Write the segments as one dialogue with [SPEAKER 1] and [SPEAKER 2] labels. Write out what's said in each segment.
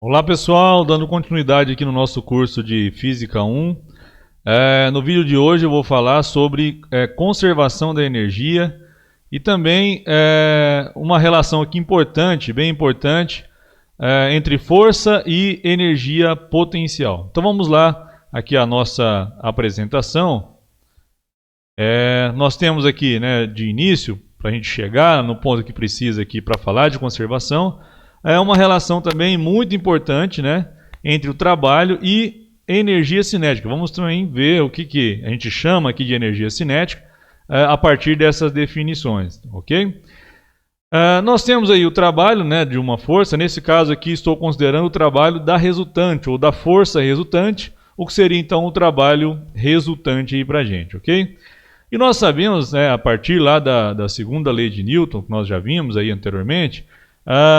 [SPEAKER 1] Olá pessoal, dando continuidade aqui no nosso curso de Física 1. No vídeo de hoje eu vou falar sobre conservação da energia e também uma relação aqui importante, bem importante, entre força e energia potencial. Então vamos lá, aqui a nossa apresentação. Nós temos aqui, de início, para a gente chegar no ponto que precisa aqui para falar de conservação, é uma relação também muito importante, entre o trabalho e energia cinética. Vamos também ver o que a gente chama aqui de energia cinética a partir dessas definições, ok? Nós temos aí o trabalho de uma força. Nesse caso aqui estou considerando o trabalho da resultante ou da força resultante, o que seria então o trabalho resultante aí para a gente, ok? E nós sabemos, a partir lá da segunda lei de Newton, que nós já vimos aí anteriormente,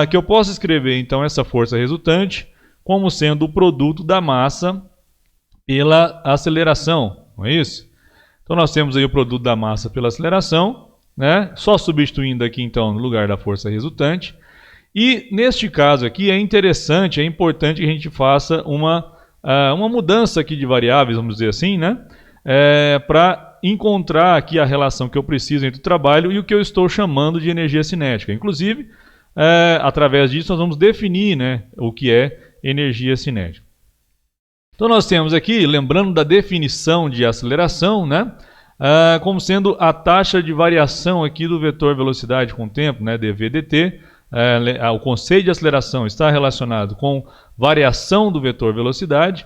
[SPEAKER 1] que eu posso escrever então essa força resultante como sendo o produto da massa pela aceleração, não é isso? Então nós temos aí o produto da massa pela aceleração, só substituindo aqui então no lugar da força resultante. E neste caso aqui é interessante, é importante que a gente faça uma mudança aqui de variáveis, vamos dizer assim, para encontrar aqui a relação que eu preciso entre o trabalho e o que eu estou chamando de energia cinética. Inclusive, através disso nós vamos definir o que é energia cinética. Então nós temos aqui, lembrando da definição de aceleração, como sendo a taxa de variação aqui do vetor velocidade com o tempo, dv dt. O conceito de aceleração está relacionado com variação do vetor velocidade.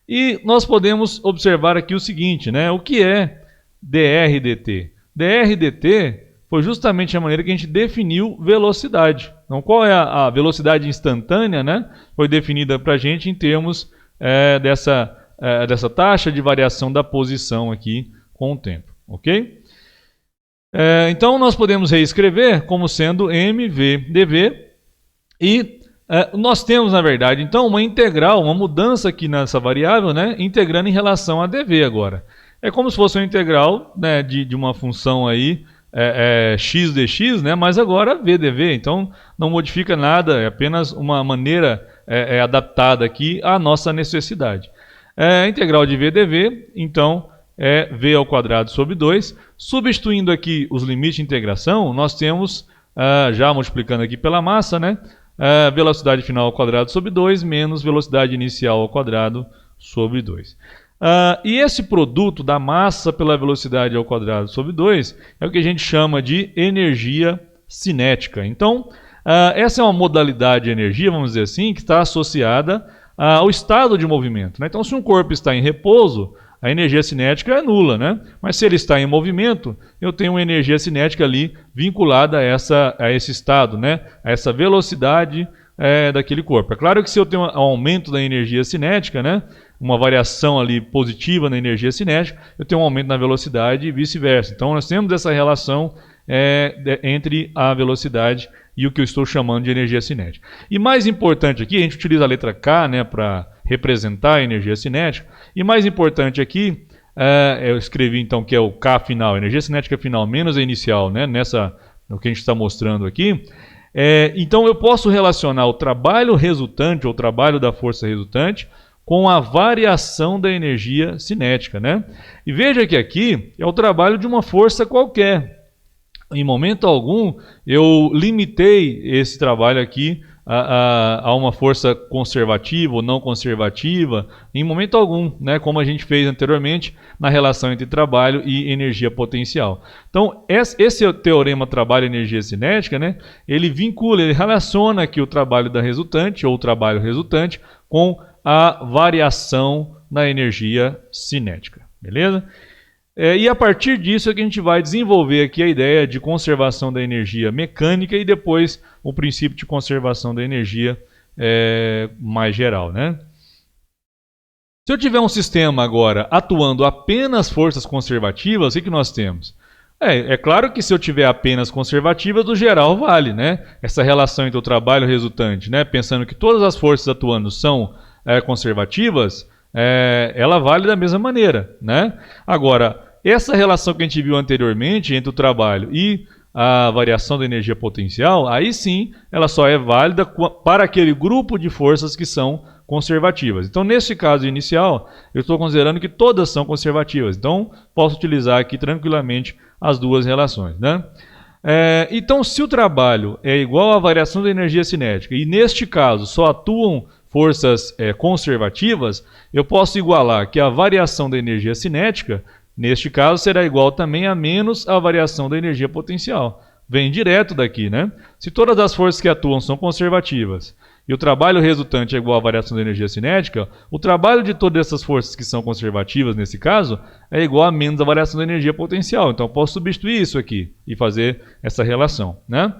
[SPEAKER 1] E nós podemos observar aqui o seguinte, o que é dr dt? Dr dt foi justamente a maneira que a gente definiu velocidade. Então, qual é a velocidade instantânea? Foi definida para a gente em termos dessa taxa de variação da posição aqui com o tempo, ok? Então, nós podemos reescrever como sendo mv dv e nós temos, na verdade, então, uma integral, uma mudança aqui nessa variável, integrando em relação a dv agora. É como se fosse uma integral de uma função aí, x dx, mas agora vdv, então não modifica nada, é apenas uma maneira adaptada aqui à nossa necessidade. A integral de vdv, então, é v ao quadrado sobre 2. Substituindo aqui os limites de integração, nós temos, já multiplicando aqui pela massa, velocidade final ao quadrado sobre 2 menos velocidade inicial ao quadrado sobre 2. E esse produto da massa pela velocidade ao quadrado sobre 2 é o que a gente chama de energia cinética. Então, essa é uma modalidade de energia, vamos dizer assim, que está associada ao estado de movimento. Então, se um corpo está em repouso, a energia cinética é nula. Mas se ele está em movimento, eu tenho uma energia cinética ali vinculada a esse estado, a essa velocidade daquele corpo. É claro que se eu tenho um aumento da energia cinética, uma variação ali positiva na energia cinética, eu tenho um aumento na velocidade e vice-versa. Então nós temos essa relação entre a velocidade e o que eu estou chamando de energia cinética. E mais importante aqui, a gente utiliza a letra K para representar a energia cinética, e mais importante aqui, eu escrevi então que é o K final, energia cinética final menos a inicial, no que a gente está mostrando aqui. Então eu posso relacionar o trabalho resultante, ou trabalho da força resultante, com a variação da energia cinética, E veja que aqui é o trabalho de uma força qualquer. Em momento algum eu limitei esse trabalho aqui a uma força conservativa ou não conservativa, em momento algum, como a gente fez anteriormente na relação entre trabalho e energia potencial. Então, esse é o teorema trabalho-energia cinética, ele vincula, ele relaciona aqui o trabalho da resultante, ou o trabalho resultante, com a variação na energia cinética, beleza? E a partir disso é que a gente vai desenvolver aqui a ideia de conservação da energia mecânica e depois o princípio de conservação da energia mais geral, Se eu tiver um sistema agora atuando apenas forças conservativas, o que nós temos? É claro que se eu tiver apenas conservativas, do geral vale, Essa relação entre o trabalho resultante, pensando que todas as forças atuando são conservativas, ela vale da mesma maneira, Agora, essa relação que a gente viu anteriormente entre o trabalho e a variação da energia potencial, aí sim ela só é válida para aquele grupo de forças que são conservativas. Então, nesse caso inicial, eu estou considerando que todas são conservativas. Então, posso utilizar aqui tranquilamente as duas relações, né? Então, se o trabalho é igual à variação da energia cinética e neste caso só atuam forças conservativas, eu posso igualar que a variação da energia cinética, neste caso, será igual também a menos a variação da energia potencial. Vem direto daqui, né? Se todas as forças que atuam são conservativas e o trabalho resultante é igual à variação da energia cinética, o trabalho de todas essas forças que são conservativas, nesse caso, é igual a menos a variação da energia potencial. Então, eu posso substituir isso aqui e fazer essa relação, né?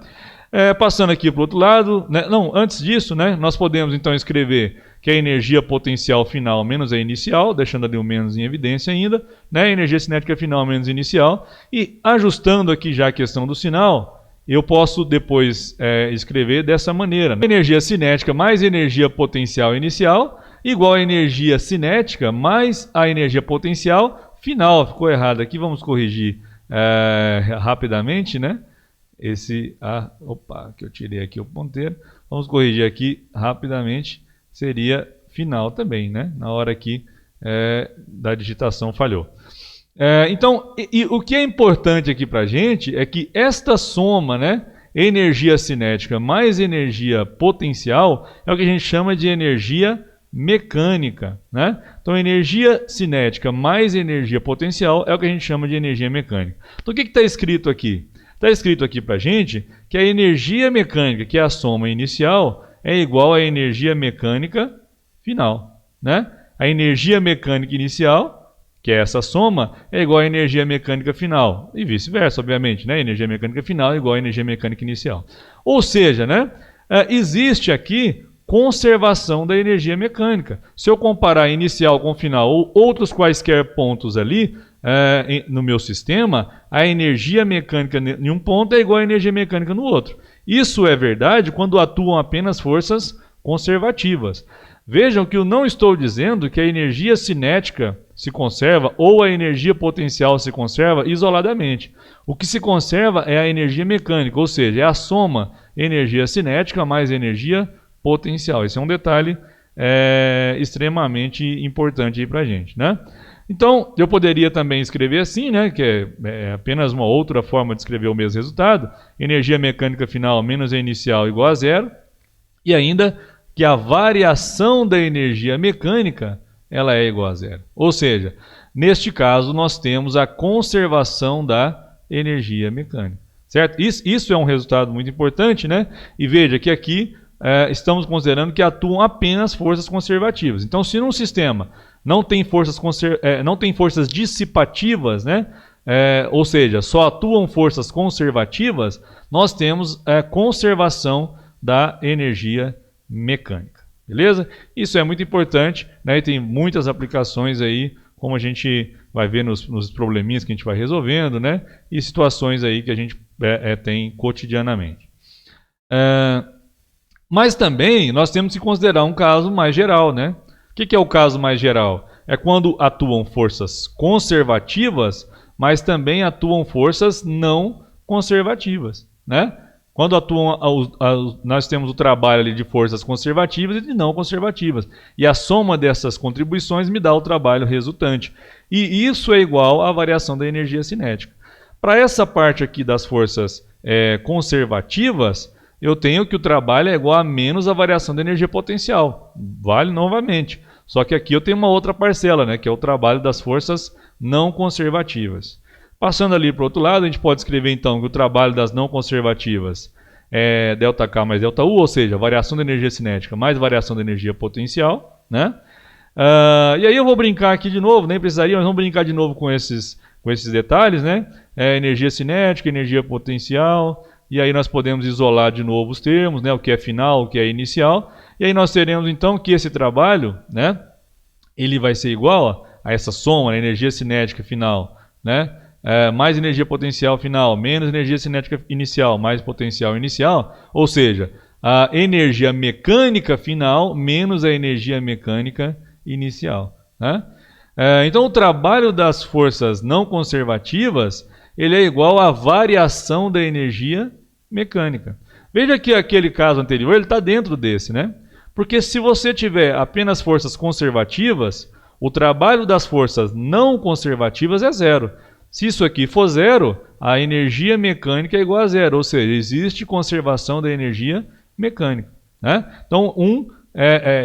[SPEAKER 1] Passando aqui para o outro lado, né? Não, antes disso, né, nós podemos então escrever que a energia potencial final menos a inicial, deixando ali o menos em evidência ainda, né? A energia cinética final menos inicial, e ajustando aqui já a questão do sinal, eu posso depois escrever dessa maneira, né? Energia cinética mais energia potencial inicial igual a energia cinética mais a energia potencial final. Ficou errado aqui, vamos corrigir rapidamente, né? Que eu tirei aqui o ponteiro. Vamos corrigir aqui rapidamente. Seria final também, né? Na hora aqui da digitação falhou. Então, o que é importante aqui para a gente é que esta soma, né? Energia cinética mais energia potencial é o que a gente chama de energia mecânica, né? Então, energia cinética mais energia potencial é o que a gente chama de energia mecânica. Então, o que está escrito aqui? Está escrito aqui para a gente que a energia mecânica, que é a soma inicial, é igual à energia mecânica final, né? A energia mecânica inicial, que é essa soma, é igual à energia mecânica final. E vice-versa, obviamente, né? Energia mecânica final é igual à energia mecânica inicial. Ou seja, né? Existe aqui conservação da energia mecânica. Se eu comparar inicial com final ou outros quaisquer pontos ali, no meu sistema, a energia mecânica em um ponto é igual à energia mecânica no outro. Isso é verdade quando atuam apenas forças conservativas. Vejam que eu não estou dizendo que a energia cinética se conserva ou a energia potencial se conserva isoladamente. O que se conserva é a energia mecânica, ou seja, é a soma energia cinética mais energia potencial. Esse é um detalhe extremamente importante para a gente, né? Então, eu poderia também escrever assim, né, que é apenas uma outra forma de escrever o mesmo resultado. Energia mecânica final menos a inicial igual a zero. E ainda que a variação da energia mecânica ela é igual a zero. Ou seja, neste caso, nós temos a conservação da energia mecânica. Certo? Isso é um resultado muito importante, né? E veja que aqui estamos considerando que atuam apenas forças conservativas. Então, se num sistema não tem forças dissipativas, né? Ou seja, só atuam forças conservativas, nós temos conservação da energia mecânica. Beleza? Isso é muito importante, né? E tem muitas aplicações aí, como a gente vai ver nos probleminhas que a gente vai resolvendo, né? E situações aí que a gente tem cotidianamente. Mas também nós temos que considerar um caso mais geral, né? O que é o caso mais geral? É quando atuam forças conservativas, mas também atuam forças não conservativas, né? Quando atuam, nós temos o trabalho ali de forças conservativas e de não conservativas. E a soma dessas contribuições me dá o trabalho resultante. E isso é igual à variação da energia cinética. Para essa parte aqui das forças conservativas, eu tenho que o trabalho é igual a menos a variação da energia potencial. Vale novamente. Só que aqui eu tenho uma outra parcela, né, que é o trabalho das forças não conservativas. Passando ali para o outro lado, a gente pode escrever então que o trabalho das não conservativas é ΔK mais ΔU, ou seja, variação da energia cinética mais variação da energia potencial, né? E aí eu vou brincar aqui de novo, nem precisaria, mas vamos brincar de novo com esses detalhes, né? Energia cinética, energia potencial, e aí nós podemos isolar de novo os termos, né? O que é final, o que é inicial, e aí nós teremos então que esse trabalho, né? Ele vai ser igual a essa soma, a energia cinética final, né? Mais energia potencial final, menos energia cinética inicial, mais potencial inicial, ou seja, a energia mecânica final menos a energia mecânica inicial, né? Então o trabalho das forças não conservativas ele é igual à variação da energia mecânica. Veja que aquele caso anterior, ele está dentro desse, né? Porque se você tiver apenas forças conservativas, o trabalho das forças não conservativas é zero. Se isso aqui for zero, a energia mecânica é igual a zero, ou seja, existe conservação da energia mecânica, né? Então,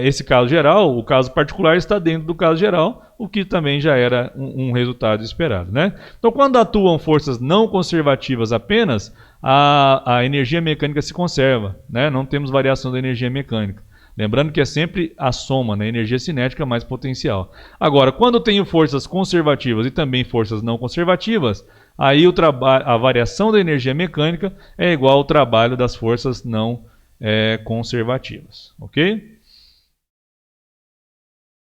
[SPEAKER 1] esse caso geral, o caso particular está dentro do caso geral, o que também já era um resultado esperado, né? Então, quando atuam forças não conservativas apenas, a energia mecânica se conserva, né? Não temos variação da energia mecânica. Lembrando que é sempre a soma, né? Energia cinética mais potencial. Agora, quando eu tenho forças conservativas e também forças não conservativas, aí a variação da energia mecânica é igual ao trabalho das forças não conservativas. Ok?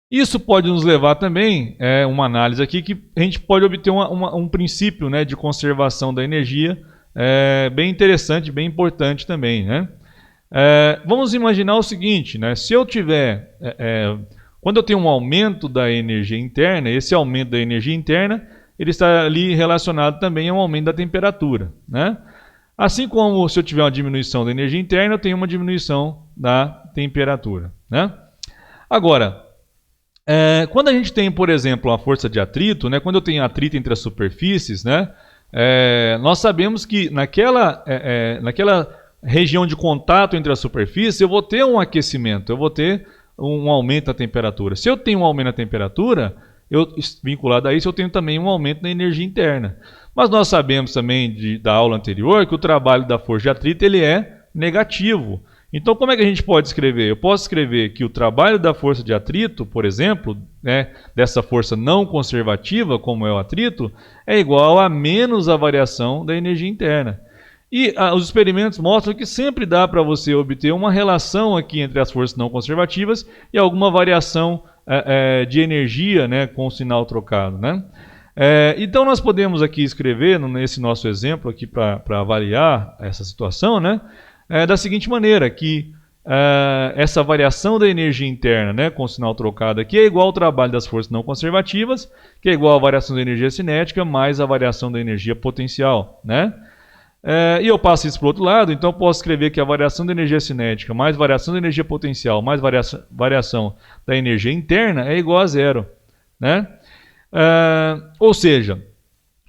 [SPEAKER 1] Isso pode nos levar também, uma análise aqui, que a gente pode obter um princípio, né, de conservação da energia bem interessante, bem importante também, né? Vamos imaginar o seguinte, né? Se eu tiver, quando eu tenho um aumento da energia interna, esse aumento da energia interna, ele está ali relacionado também a um aumento da temperatura, né? Assim como se eu tiver uma diminuição da energia interna, eu tenho uma diminuição da temperatura, né? Agora, quando a gente tem, por exemplo, a força de atrito, né? Quando eu tenho atrito entre as superfícies, né? Nós sabemos que naquela região de contato entre as superfícies, eu vou ter um aquecimento, eu vou ter um aumento da temperatura. Se eu tenho um aumento da temperatura, vinculado a isso, eu tenho também um aumento da energia interna. Mas nós sabemos também da aula anterior que o trabalho da força de atrito ele é negativo. Então, como é que a gente pode escrever? Eu posso escrever que o trabalho da força de atrito, por exemplo, né, dessa força não conservativa, como é o atrito, é igual a menos a variação da energia interna. E os experimentos mostram que sempre dá para você obter uma relação aqui entre as forças não conservativas e alguma variação de energia, né, com o sinal trocado, né? Então nós podemos aqui escrever nesse nosso exemplo aqui para avaliar essa situação, né, da seguinte maneira, que essa variação da energia interna, né, com o sinal trocado aqui, é igual ao trabalho das forças não conservativas, que é igual à variação da energia cinética mais a variação da energia potencial, né? E eu passo isso para o outro lado, então eu posso escrever que a variação da energia cinética mais variação da energia potencial mais variação da energia interna é igual a zero, né? Ou seja,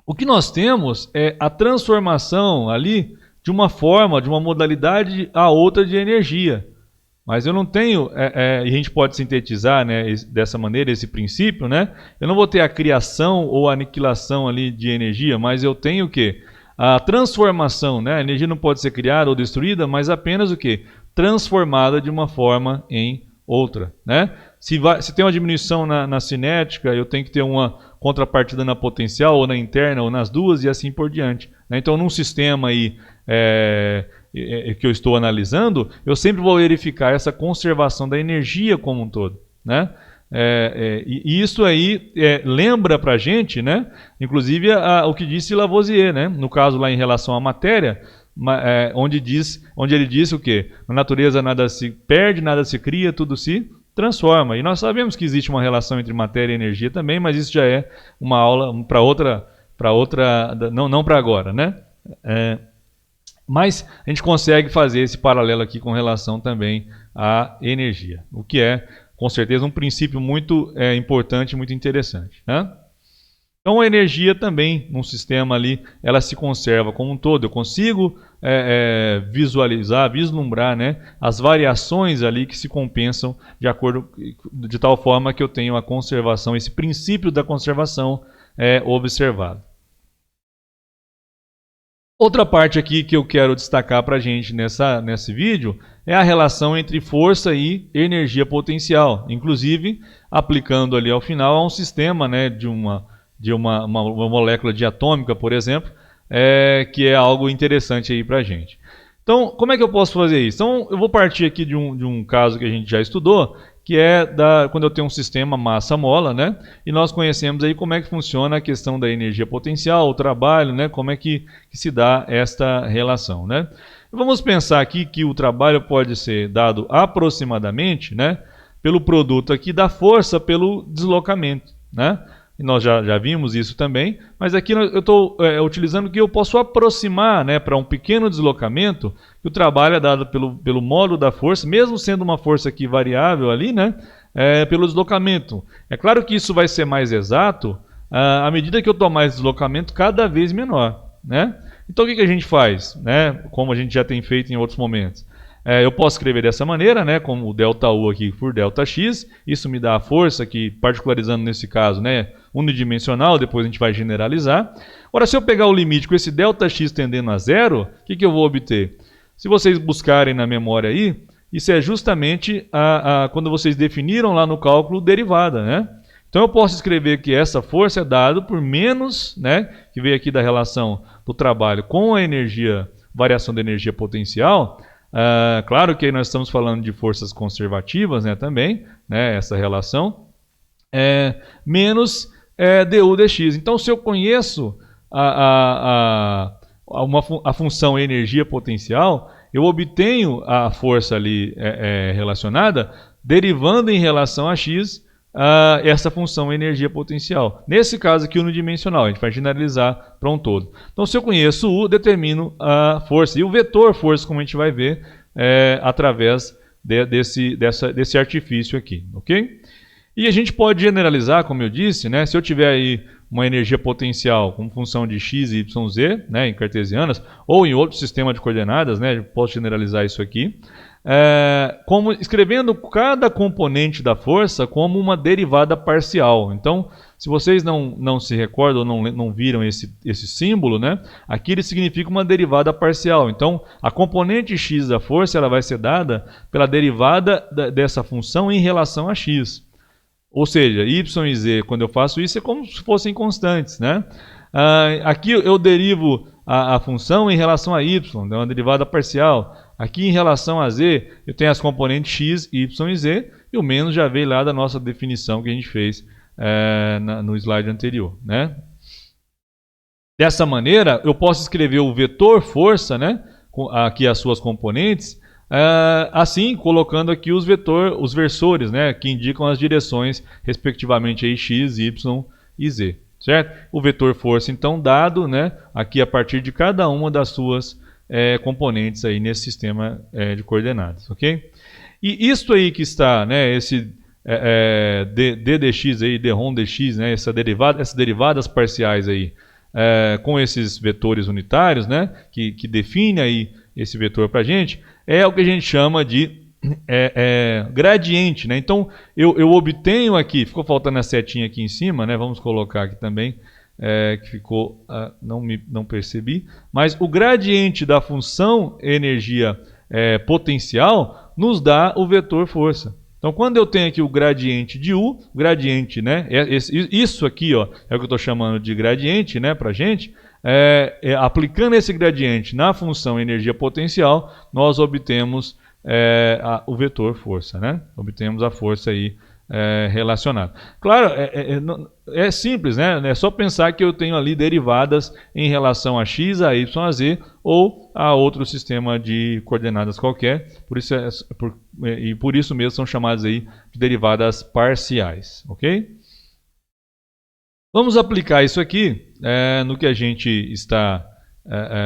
[SPEAKER 1] o que nós temos é a transformação ali de uma forma, de uma modalidade a outra de energia. Mas eu não tenho, e a gente pode sintetizar, né, dessa maneira esse princípio, né? Eu não vou ter a criação ou a aniquilação ali de energia, mas eu tenho o quê? A transformação, né? A energia não pode ser criada ou destruída, mas apenas o quê? Transformada de uma forma em outra, né? Se tem uma diminuição na cinética, eu tenho que ter uma contrapartida na potencial, ou na interna, ou nas duas, e assim por diante, né? Então, num sistema aí, que eu estou analisando, eu sempre vou verificar essa conservação da energia como um todo, né? E isso aí lembra para a gente, né? Inclusive o que disse Lavoisier, né? No caso lá em relação à matéria, onde ele disse o quê? Na natureza nada se perde, nada se cria, tudo se transforma. E nós sabemos que existe uma relação entre matéria e energia também, mas isso já é uma aula para outra, não para agora, né? Mas a gente consegue fazer esse paralelo aqui com relação também à energia, o que é com certeza um princípio muito importante, muito interessante, né? Então a energia também, num sistema ali, ela se conserva como um todo. Eu consigo visualizar, vislumbrar, né, as variações ali que se compensam de tal forma que eu tenho a conservação, esse princípio da conservação observado. Outra parte aqui que eu quero destacar para a gente nesse vídeo é a relação entre força e energia potencial, inclusive aplicando ali ao final a um sistema, né, de uma molécula diatômica, por exemplo, que é algo interessante aí para a gente. Então, como é que eu posso fazer isso? Então, eu vou partir aqui de um caso que a gente já estudou, que é quando eu tenho um sistema massa-mola, né? E nós conhecemos aí como é que funciona a questão da energia potencial, o trabalho, né? Como é que se dá esta relação, né? Vamos pensar aqui que o trabalho pode ser dado aproximadamente, né, pelo produto aqui da força pelo deslocamento, né? e nós já vimos isso também, mas aqui eu estou utilizando que eu posso aproximar, né, para um pequeno deslocamento, que o trabalho é dado pelo módulo da força, mesmo sendo uma força aqui variável ali, né, pelo deslocamento. É claro que isso vai ser mais exato à medida que eu tomar esse deslocamento cada vez menor, né? Então o que a gente faz, né, como a gente já tem feito em outros momentos? Eu posso escrever dessa maneira, né, como o ΔU aqui por ΔX, isso me dá a força que, particularizando nesse caso, né, unidimensional, depois a gente vai generalizar. Ora, se eu pegar o limite com esse ΔX tendendo a zero, o que eu vou obter? Se vocês buscarem na memória aí, isso é justamente quando vocês definiram lá no cálculo derivada, né? Então eu posso escrever que essa força é dada por menos, né, que veio aqui da relação do trabalho com a energia, variação da energia potencial. Claro que aí nós estamos falando de forças conservativas, né, também, né, essa relação, menos du dx. Então, se eu conheço a função energia potencial, eu obtenho a força ali relacionada, derivando em relação a x essa função energia potencial. Nesse caso aqui, unidimensional, a gente vai generalizar para um todo. Então, se eu conheço U, determino a força. E o vetor força, como a gente vai ver, através desse artifício aqui, ok? E a gente pode generalizar, como eu disse, né? Se eu tiver aí uma energia potencial com função de x, y, z, né, em cartesianas, ou em outro sistema de coordenadas, né, eu posso generalizar isso aqui, como escrevendo cada componente da força como uma derivada parcial. Então, se vocês não se recordam ou não viram esse símbolo, né, aqui ele significa uma derivada parcial. Então, a componente x da força ela vai ser dada pela derivada dessa função em relação a x. Ou seja, y e z, quando eu faço isso, é como se fossem constantes, né? Aqui eu derivo a função em relação a y, é uma derivada parcial. Aqui em relação a z, eu tenho as componentes x, y e z, e o menos já veio lá da nossa definição que a gente fez no slide anterior, né? Dessa maneira, eu posso escrever o vetor força, né, aqui as suas componentes, assim, colocando aqui os versores, né, que indicam as direções, respectivamente, aí, x, y e z. Certo? O vetor força, então, dado, né, aqui a partir de cada uma das suas componentes aí nesse sistema de coordenadas, ok? E isto aí que está, né, esse d dx aí, d rom dx, né, essas derivadas parciais aí, com esses vetores unitários, né, que define aí esse vetor para a gente, é o que a gente chama de gradiente, né? Então eu obtenho aqui, ficou faltando a setinha aqui em cima, né? Vamos colocar aqui também, que ficou, não percebi, mas o gradiente da função energia potencial nos dá o vetor força. Então quando eu tenho aqui o gradiente de U, gradiente, né? Isso aqui, ó, é o que eu estou chamando de gradiente, né, para a gente. Aplicando esse gradiente na função energia potencial, nós obtemos o vetor força, né? Obtemos a força aí relacionada. Claro, é simples, né? É só pensar que eu tenho ali derivadas em relação a x, a y, a z ou a outro sistema de coordenadas qualquer. Por isso mesmo são chamadas aí de derivadas parciais, ok? Vamos aplicar isso aqui no que a gente está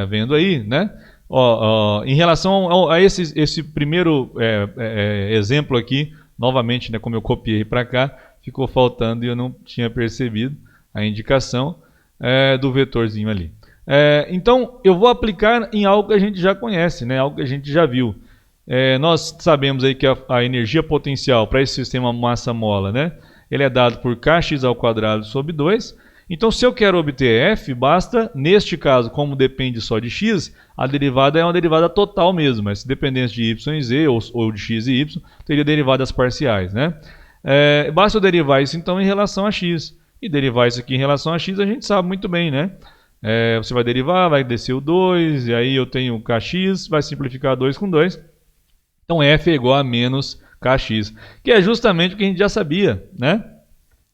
[SPEAKER 1] vendo aí, né? Em relação a esse primeiro exemplo aqui, novamente, né, como eu copiei para cá, ficou faltando e eu não tinha percebido a indicação do vetorzinho ali. Então, eu vou aplicar em algo que a gente já conhece, né, algo que a gente já viu. Nós sabemos aí que a energia potencial para esse sistema massa-mola, né, ele é dado por kx² sobre 2. Então, se eu quero obter f, basta, neste caso, como depende só de x, a derivada é uma derivada total mesmo. Mas se dependesse de y e z, ou de x e y, teria derivadas parciais, né? Basta eu derivar isso, então, em relação a x. E derivar isso aqui em relação a x, a gente sabe muito bem, né? Você vai derivar, vai descer o 2, e aí eu tenho kx, vai simplificar 2 com 2. Então, f é igual a menos kx, que é justamente o que a gente já sabia, né?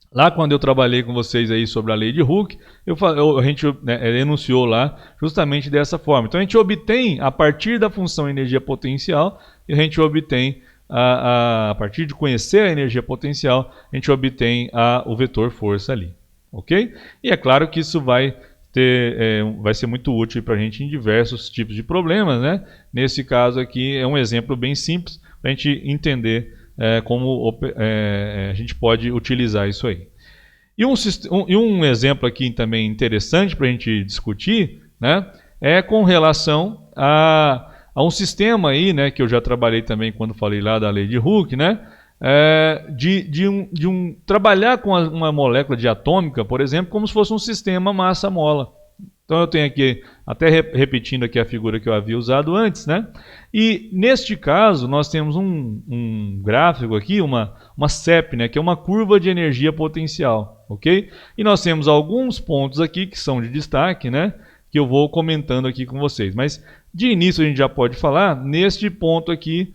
[SPEAKER 1] Lá quando eu trabalhei com vocês aí sobre a lei de Hooke, a gente enunciou lá justamente dessa forma. Então a gente obtém, a partir da função energia potencial, a gente obtém, a partir de conhecer a energia potencial, a gente obtém o vetor força ali. ok? E é claro que isso vai ser muito útil para a gente em diversos tipos de problemas, né? Nesse caso aqui é um exemplo bem simples para a gente entender como a gente pode utilizar isso aí. E um exemplo aqui também interessante para a gente discutir, né, é com relação a um sistema aí, né, que eu já trabalhei também quando falei lá da lei de Hooke, né, trabalhar com uma molécula diatômica, por exemplo, como se fosse um sistema massa-mola. Então eu tenho aqui, até repetindo aqui a figura que eu havia usado antes, né? E neste caso nós temos um gráfico aqui, uma CEP, né? Que é uma curva de energia potencial, ok? E nós temos alguns pontos aqui que são de destaque, né? Que eu vou comentando aqui com vocês. Mas de início a gente já pode falar neste ponto aqui,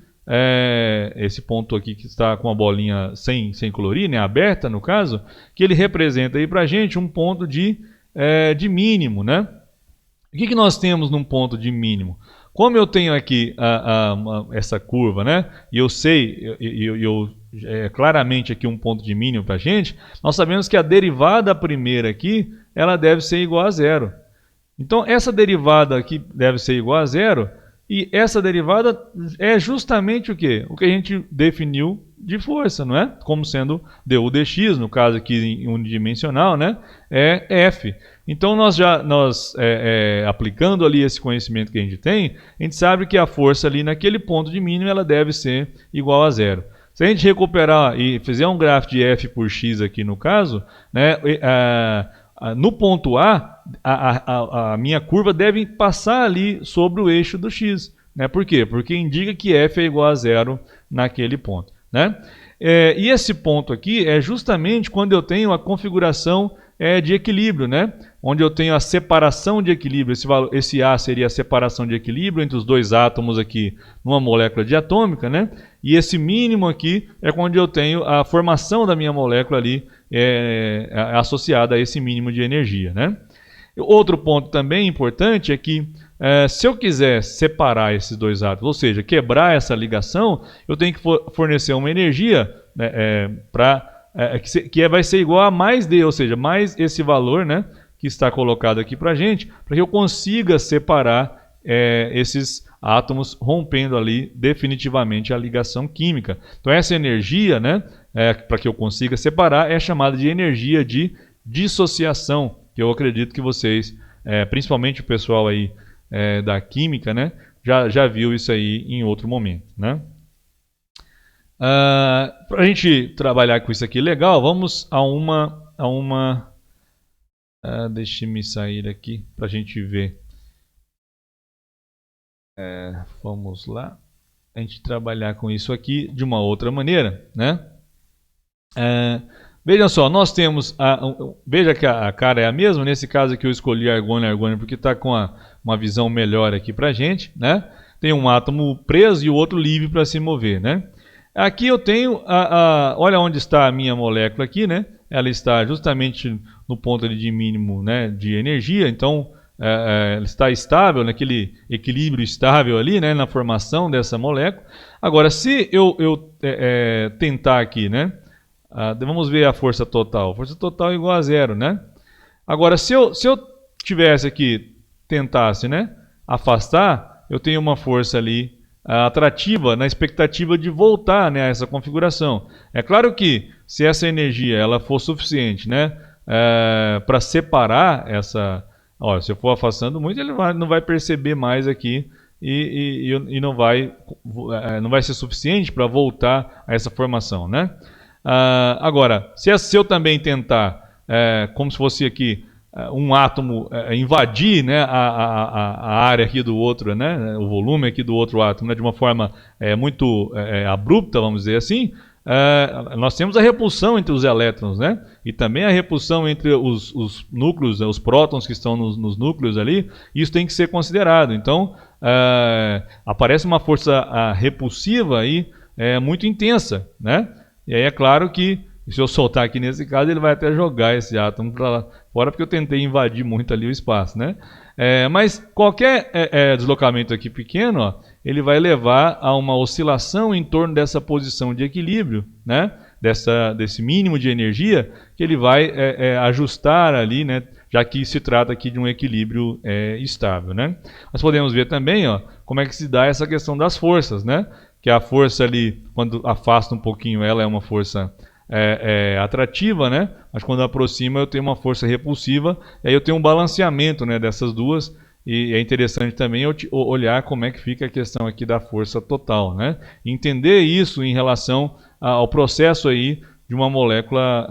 [SPEAKER 1] esse ponto aqui que está com a bolinha sem colorir, né? Aberta no caso, que ele representa aí pra gente um ponto de mínimo, né? O que nós temos num ponto de mínimo? Como eu tenho aqui essa curva, né? E eu sei, claramente aqui um ponto de mínimo para a gente, nós sabemos que a derivada primeira aqui, ela deve ser igual a zero. Então, essa derivada aqui deve ser igual a zero, e essa derivada é justamente o quê? O que a gente definiu de força, não é? Como sendo du dx, no caso aqui unidimensional, né? É F. Então nós aplicando ali esse conhecimento que a gente sabe que a força ali naquele ponto de mínimo ela deve ser igual a zero. Se a gente recuperar e fizer um gráfico de F por x aqui no caso, né? No ponto a minha curva deve passar ali sobre o eixo do x. Né? Por quê? Porque indica que F é igual a zero naquele ponto. Né? E esse ponto aqui é justamente quando eu tenho a configuração de equilíbrio, né? Onde eu tenho a separação de equilíbrio. Esse A seria a separação de equilíbrio entre os dois átomos aqui numa molécula diatômica, né? E esse mínimo aqui é quando eu tenho a formação da minha molécula ali associada a esse mínimo de energia, né? Outro ponto também importante é que se eu quiser separar esses dois átomos, ou seja, quebrar essa ligação, eu tenho que fornecer uma energia, né, que vai ser igual a mais D, ou seja, mais esse valor, né, que está colocado aqui para a gente, para que eu consiga separar esses átomos, rompendo ali definitivamente a ligação química. Então essa energia, né, para que eu consiga separar, é chamada de energia de dissociação, que eu acredito que vocês, principalmente o pessoal aí da química, né, já viu isso aí em outro momento, né? Para a gente trabalhar com isso aqui legal, vamos a deixe-me sair aqui para a gente ver. Vamos lá. A gente trabalhar com isso aqui de uma outra maneira, né? Vejam só, nós temos, veja que a cara é a mesma, nesse caso aqui eu escolhi argônio porque está com uma visão melhor aqui para a gente, né? Tem um átomo preso e o outro livre para se mover, né? Aqui eu tenho, olha onde está a minha molécula aqui, né? Ela está justamente no ponto de mínimo, né, de energia, então ela está estável, naquele equilíbrio estável ali, né, na formação dessa molécula. Agora, se eu tentar aqui, né, vamos ver a força total. Força total é igual a zero, né? Agora, se eu tivesse aqui, tentasse, né, afastar, eu tenho uma força ali atrativa na expectativa de voltar, né, a essa configuração. É claro que se essa energia ela for suficiente, né, para separar essa... Olha, se eu for afastando muito, ele não vai perceber mais aqui e não vai ser suficiente para voltar a essa formação, né? Agora, se eu também tentar, como se fosse aqui um átomo invadir, né, a área aqui do outro, né, o volume aqui do outro átomo, né, de uma forma muito abrupta, vamos dizer assim, nós temos a repulsão entre os elétrons, né, e também a repulsão entre os núcleos, os prótons que estão nos núcleos ali. Isso tem que ser considerado. Então, aparece uma força repulsiva aí muito intensa, né? E aí é claro que, se eu soltar aqui nesse caso, ele vai até jogar esse átomo para lá fora, porque eu tentei invadir muito ali o espaço, né? Mas qualquer deslocamento aqui pequeno, ó, ele vai levar a uma oscilação em torno dessa posição de equilíbrio, né, desse mínimo de energia, que ele vai ajustar ali, né, já que se trata aqui de um equilíbrio estável, né? Nós podemos ver também, ó, como é que se dá essa questão das forças, né? Que a força ali, quando afasta um pouquinho, ela é uma força atrativa, né? Mas quando aproxima eu tenho uma força repulsiva, e aí eu tenho um balanceamento, né, dessas duas, e é interessante também eu olhar como é que fica a questão aqui da força total, né? Entender isso em relação ao processo aí de uma molécula,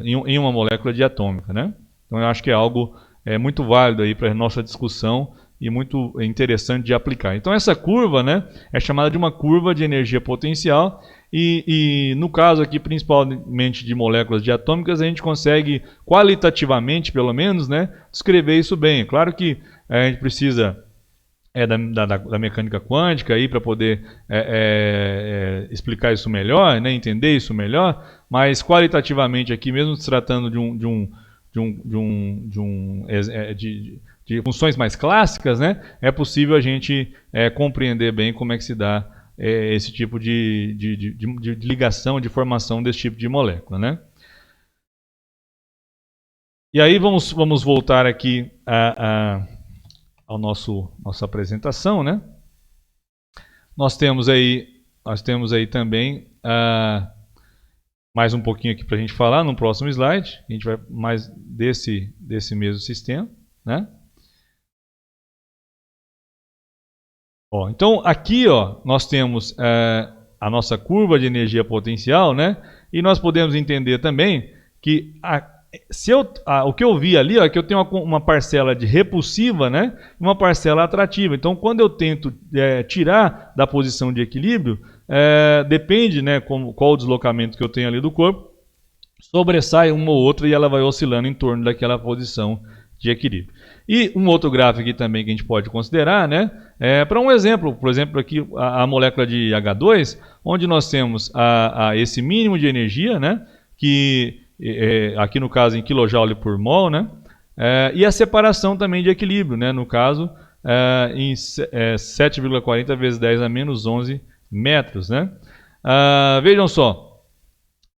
[SPEAKER 1] em uma molécula diatômica, né? Então eu acho que é algo muito válido aí para a nossa discussão e muito interessante de aplicar. Então essa curva, né, é chamada de uma curva de energia potencial, e no caso aqui principalmente de moléculas diatômicas, a gente consegue qualitativamente, pelo menos, né, descrever isso bem. Claro que a gente precisa da mecânica quântica aí para poder explicar isso melhor, né, entender isso melhor, mas qualitativamente aqui, mesmo se tratando de funções mais clássicas, né, é possível a gente compreender bem como é que se dá esse tipo de ligação, de formação desse tipo de molécula, né? E aí vamos voltar aqui ao nossa apresentação, né? Nós temos aí também mais um pouquinho aqui para a gente falar no próximo slide. A gente vai mais desse mesmo sistema, né? Ó, então aqui, ó, nós temos a nossa curva de energia potencial, né? E nós podemos entender também que o que eu vi ali, ó, é que eu tenho uma parcela de repulsiva, né? E uma parcela atrativa. Então, quando eu tento tirar da posição de equilíbrio, depende, né, qual o deslocamento que eu tenho ali do corpo, sobressai uma ou outra e ela vai oscilando em torno daquela posição de equilíbrio. E um outro gráfico aqui também que a gente pode considerar, né, para um exemplo, por exemplo, aqui a molécula de H2, onde nós temos esse mínimo de energia, né, que aqui no caso em kJ por mol, né, e a separação também de equilíbrio, né, no caso em 7,40 vezes 10 a menos 11 metros, né. Vejam só,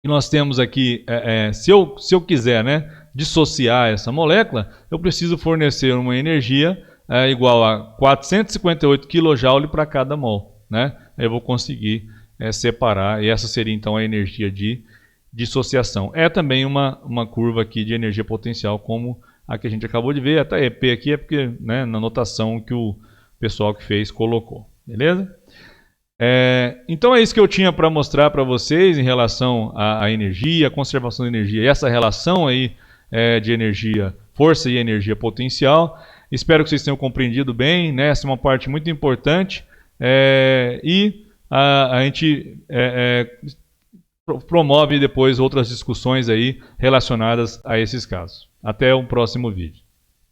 [SPEAKER 1] nós temos aqui, se eu quiser, né, dissociar essa molécula, eu preciso fornecer uma energia igual a 458 kJ para cada mol, né? Eu vou conseguir separar, e essa seria então a energia de dissociação. É também uma curva aqui de energia potencial, como a que a gente acabou de ver. Até EP aqui é porque, né, na notação que o pessoal que fez colocou, beleza? Então é isso que eu tinha para mostrar para vocês em relação à energia, à conservação de energia, e essa relação aí de energia, força e energia potencial. Espero que vocês tenham compreendido bem, né? Essa é uma parte muito importante, e a gente promove depois outras discussões aí relacionadas a esses casos. Até o próximo vídeo.